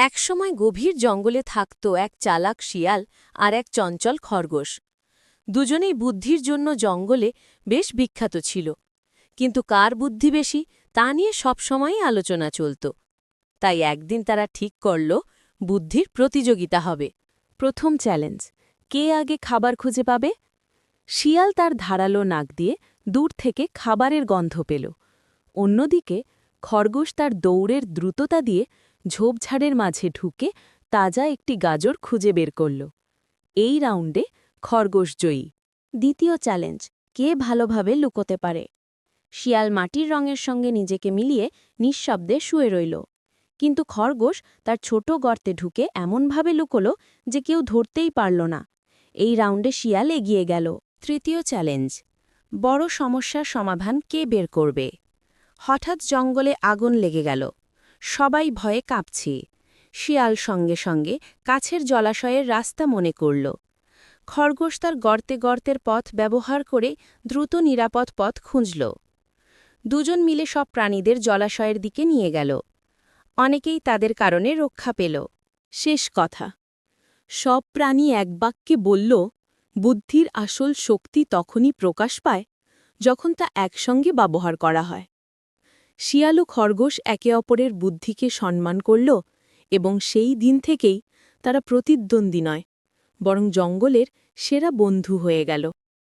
একসময় গভীর জঙ্গলে থাকত এক চালাক শিয়াল আর এক চঞ্চল খরগোশ। দুজনেই বুদ্ধির জন্য জঙ্গলে বেশ বিখ্যাত ছিল, কিন্তু কার বুদ্ধি বেশি তা নিয়ে সবসময়ই আলোচনা চলত। তাই একদিন তারা ঠিক করল বুদ্ধির প্রতিযোগিতা হবে। প্রথম চ্যালেঞ্জ, কে আগে খাবার খুঁজে পাবে। শিয়াল তার ধারালো নাক দিয়ে দূর থেকে খাবারের গন্ধ পেল। অন্যদিকে খরগোশ তার দৌড়ের দ্রুততা দিয়ে ঝোপঝাড়ের মাঝে ঢুকে তাজা একটি গাজর খুঁজে বের করল। এই রাউন্ডে খরগোশ জয়ী। দ্বিতীয় চ্যালেঞ্জ, কে ভালোভাবে লুকোতে পারে। শিয়াল মাটির রঙের সঙ্গে নিজেকে মিলিয়ে নিঃশব্দে শুয়ে রইল, কিন্তু খরগোশ তার ছোট গর্তে ঢুকে এমনভাবে লুকোল যে কেউ ধরতেই পারল না। এই রাউন্ডে শিয়াল এগিয়ে গেল। তৃতীয় চ্যালেঞ্জ, বড় সমস্যার সমাধান কে বের করবে। হঠাৎ জঙ্গলে আগুন লেগে গেল, সবাই ভয়ে কাঁপছে। শিয়াল সঙ্গে সঙ্গে কাছের জলাশয়ের রাস্তা মনে করল। খরগোশ তার গর্তে গর্তের পথ ব্যবহার করে দ্রুত নিরাপদ পথ খুঁজল। দুজন মিলে সব প্রাণীদের জলাশয়ের দিকে নিয়ে গেল। অনেকেই তাদের কারণে রক্ষা পেল। শেষ কথা, সব প্রাণী এক বাক্যে বলল, বুদ্ধির আসল শক্তি তখনই প্রকাশ পায় যখন তা একসঙ্গে ব্যবহার করা হয়। শিয়াল ও খরগোশ একে অপরের বুদ্ধিকে সম্মান করল, এবং সেই দিন থেকেই তারা প্রতিদ্বন্দ্বী নয়, বরং জঙ্গলের সেরা বন্ধু হয়ে গেল।